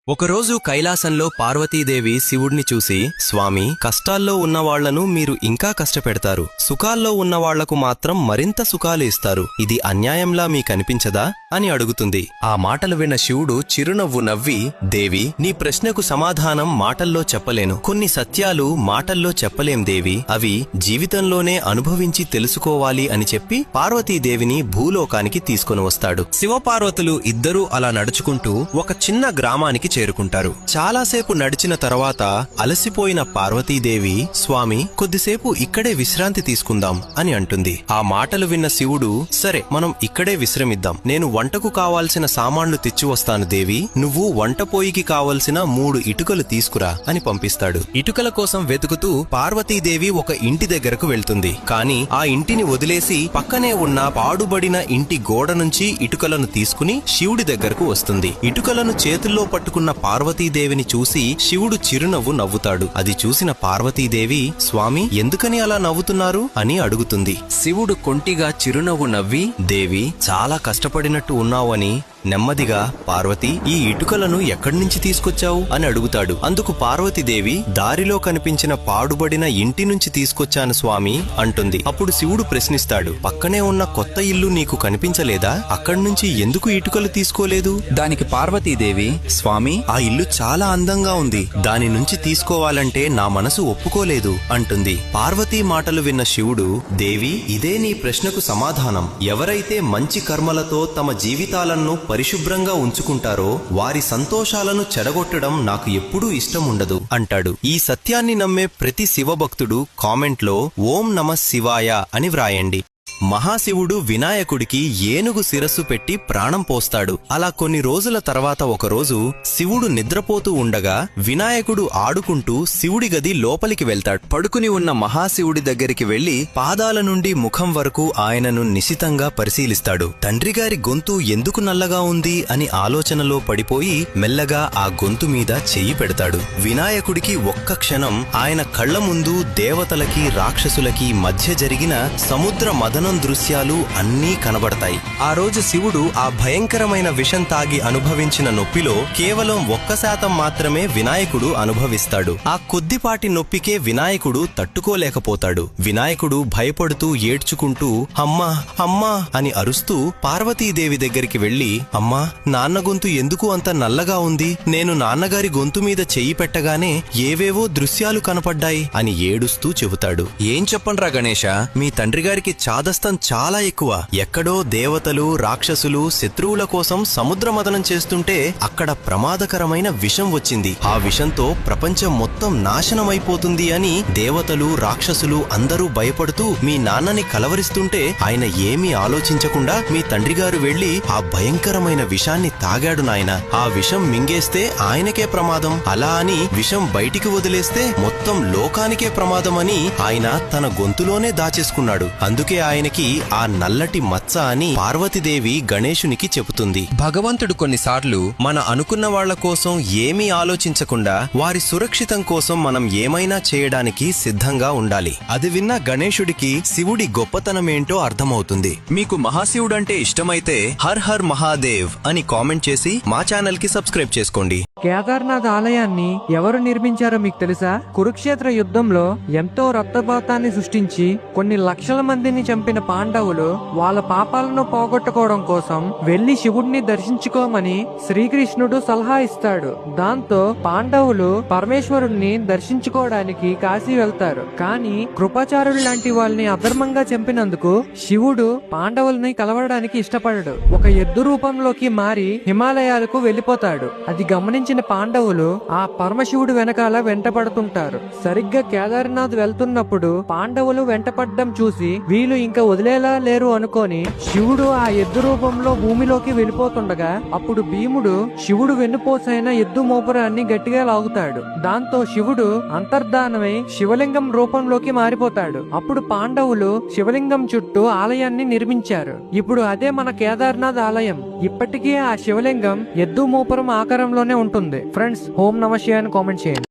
ఒకరోజు కైలాసంలో పార్వతీదేవి శివుడిని చూసి, స్వామి, కష్టాల్లో ఉన్నవాళ్లను మీరు ఇంకా కష్టపెడతారు, సుఖాల్లో ఉన్నవాళ్లకు మాత్రం మరింత సుఖాలు ఇస్తారు, ఇది అన్యాయంలా మీకనిపించదా అని అడుగుతుంది. ఆ మాటలు విన్న శివుడు చిరునవ్వు నవ్వి, దేవి, నీ ప్రశ్నకు సమాధానం మాటల్లో చెప్పలేను. కొన్ని సత్యాలు మాటల్లో చెప్పలేం దేవి, అవి జీవితంలోనే అనుభవించి తెలుసుకోవాలి అని చెప్పి పార్వతీదేవిని భూలోకానికి తీసుకుని వస్తాడు. శివపార్వతులు ఇద్దరూ అలా నడుచుకుంటూ ఒక చిన్న గ్రామానికి చేరుకుంటారు. చాలాసేపు నడిచిన తర్వాత అలసిపోయిన పార్వతీదేవి, స్వామి, కొద్దిసేపు ఇక్కడే విశ్రాంతి తీసుకుందాం అని అంటుంది. ఆ మాటలు విన్న శివుడు, సరే, మనం ఇక్కడే విశ్రమిద్దాం, నేను వంటకు కావాల్సిన సామాన్లు తెచ్చివస్తాను దేవి, నువ్వు వంటపోయికి కావలసిన 3 ఇటుకలు తీసుకురా అని పంపిస్తాడు. ఇటుకల కోసం వెతుకుతూ పార్వతీదేవి ఒక ఇంటి దగ్గరకు వెళ్తుంది. కాని ఆ ఇంటిని వదిలేసి పక్కనే ఉన్న పాడుబడిన ఇంటి గోడ నుంచి ఇటుకలను తీసుకుని శివుడి దగ్గరకు వస్తుంది. ఇటుకలను చేతుల్లో పట్టుకున్న పార్వతీదేవిని చూసి శివుడు చిరునవ్వు నవ్వుతాడు. అది చూసిన పార్వతీదేవి, స్వామి, ఎందుకని అలా నవ్వుతున్నారు అని అడుగుతుంది. శివుడు కొంటిగా చిరునవ్వు నవ్వి, దేవి, చాలా కష్టపడినట్టు ఉన్నావని నెమ్మదిగా, పార్వతి, ఈ ఇటుకలను ఎక్కడ్నుంచి తీసుకొచ్చావు అని అడుగుతాడు. అందుకు పార్వతీదేవి, దారిలో కనిపించిన పాడుబడిన ఇంటి నుంచి తీసుకొచ్చాను స్వామి అంటుంది. అప్పుడు శివుడు ప్రశ్నిస్తాడు, పక్కనే ఉన్న కొత్త ఇల్లు నీకు కనిపించలేదా? అక్కడ్నుంచి ఎందుకు ఇటుకలు తీసుకోలేదు? దానికి పార్వతీదేవి, స్వామి, ఆ ఇల్లు చాలా అందంగా ఉంది, దాని నుంచి తీసుకోవాలంటే నా మనసు ఒప్పుకోలేదు అంటుంది. పార్వతీ మాటలు విన్న శివుడు, దేవి, ఇదే నీ ప్రశ్నకు సమాధానం. ఎవరైతే మంచి కర్మలతో తమ జీవితాలను పరిశుభ్రంగా ఉంచుకుంటారో వారి సంతోషాలను చెడగొట్టడం నాకు ఎప్పుడూ ఇష్టం ఉండదు అంటాడు. ఈ సత్యాన్ని నమ్మే ప్రతి శివభక్తుడు కామెంట్లో ఓం నమః శివాయ అని వ్రాయండి. మహాశివుడు వినాయకుడికి ఏనుగు శిరస్సు పెట్టి ప్రాణం పోస్తాడు. అలా కొన్ని రోజుల తర్వాత ఒకరోజు శివుడు నిద్రపోతూ ఉండగా వినాయకుడు ఆడుకుంటూ శివుడి గది లోపలికి వెళ్తాడు. పడుకుని ఉన్న మహాశివుడి దగ్గరికి వెళ్లి పాదాల నుండి ముఖం వరకు ఆయనను నిశితంగా పరిశీలిస్తాడు. తండ్రిగారి గొంతు ఎందుకు నల్లగా ఉంది అని ఆలోచనలో పడిపోయి మెల్లగా ఆ గొంతు మీద చెయ్యి పెడతాడు. వినాయకుడికి ఒక్క క్షణం ఆయన కళ్ల ముందు దేవతలకి రాక్షసులకి మధ్య జరిగిన సముద్ర మదనం దృశ్యాలు అన్నీ కనబడతాయి. ఆ రోజు శివుడు ఆ భయంకరమైన విషం తాగి అనుభవించిన నొప్పిలో కేవలం 1% మాత్రమే వినాయకుడు అనుభవిస్తాడు. ఆ కొద్దిపాటి నొప్పికే వినాయకుడు తట్టుకోలేకపోతాడు. వినాయకుడు భయపడుతూ ఏడ్చుకుంటూ అమ్మా అమ్మా అని అరుస్తూ పార్వతీదేవి దగ్గరికి వెళ్లి, అమ్మా, నాన్న గొంతు ఎందుకు అంత నల్లగా ఉంది? నేను నాన్నగారి గొంతు మీద చెయ్యి పెట్టగానే ఏవేవో దృశ్యాలు కనపడ్డాయి అని ఏడుస్తూ చెబుతాడు. ఏం చెప్పండ్రా గణేశ, మీ తండ్రిగారికి చాదస్తం చాలా ఎక్కువ. ఎక్కడో దేవతలు, రాక్షసులు శత్రువుల కోసం సముద్రమదనం చేస్తుంటే అక్కడ ప్రమాదకరమైన విషం వచ్చింది. ఆ విషంతో ప్రపంచం మొత్తం నాశనమైపోతుంది అని దేవతలు, రాక్షసులు అందరూ భయపడుతూ మీ నాన్నని కలవరిస్తుంటే ఆయన ఏమీ ఆలోచించకుండా మీ తండ్రిగారు వెళ్లి ఆ భయంకరమైన విషాన్ని తాగాడు నాయన. ఆ విషం మింగేస్తే ఆయనకే ప్రమాదం, అలా అని విషం బయటికి వదిలేస్తే మొత్తం లోకానికే ప్రమాదం అని ఆయన తన గొంతులోనే దాచేసుకున్నాడు. అందుకే ఆయనకి ఆ నల్లటి మచ్చ అని పార్వతీదేవి గణేశునికి చెబుతుంది. భగవంతుడు కొన్నిసార్లు మన అనుకున్న వాళ్ల కోసం ఏమీ ఆలోచించకుండా వారి సురక్షితం కోసం మనం ఏమైనా చేయడానికి సిద్ధంగా ఉండాలి. అది విన్న గణేశుడికి శివుడి గొప్పతనమేంటో అర్థమవుతుంది. మీకు మహాశివుడంటే ఇష్టమైతే హర్ హర్ మహాదేవ్ అని కామెంట్ చేసి మా ఛానల్ కి సబ్స్క్రైబ్ చేసుకోండి. కేదార్నాథ్ ఆలయాన్ని ఎవరు నిర్మించారో మీకు తెలుసా? కురుక్షేత్ర యుద్ధంలో ఎంతో రక్తపాతాన్ని సృష్టించి కొన్ని లక్షల మందిని చంపిన పాండవులు వాళ్ళ పాపాలను పోగొట్టుకోవడం కోసం వెళ్లి శివుడిని దర్శించుకోమని శ్రీకృష్ణుడు సలహా ఇస్తాడు. దాంతో పాండవులు పరమేశ్వరుణ్ణి దర్శించుకోవడానికి కాశీ వెళ్తారు. కానీ కృపాచారుడు లాంటి వాళ్ళని అధర్మంగా చంపినందుకు శివుడు పాండవుల్ని కలవడానికి ఇష్టపడడు. ఒక ఎద్దు రూపంలోకి మారి హిమాలయాలకు వెళ్లిపోతాడు. అది గమనించిన పాండవులు ఆ పరమశివుడు వెనకాల వెంటపడుతుంటారు. సరిగ్గా కేదార్నాథ్ వెళ్తున్నప్పుడు పాండవులు వెంటపడ్డం చూసి వీళ్ళు ఇంకా వదిలేలా లేరు అనుకొని శివుడు ఆ ఎద్దు రూపంలో భూమిలోకి వెళ్ళిపోతుండగా అప్పుడు భీముడు శివుడు వెన్నుపోసైన ఎద్దు మోపురాన్ని గట్టిగా లాగుతాడు. దాంతో శివుడు అంతర్ధానమై శివలింగం రూపంలోకి మారిపోతాడు. అప్పుడు పాండవులు శివలింగం చుట్టూ ఆలయాన్ని నిర్మించారు. ఇప్పుడు అదే మన కేదార్నాథ్ ఆలయం. ఇప్పటికీ ఆ శివలింగం ఎద్దు మోపురం ఆకారంలోనే ఉంటుంది. ఫ్రెండ్స్, ఓం నమః శివాయ అని కామెంట్ చేయండి.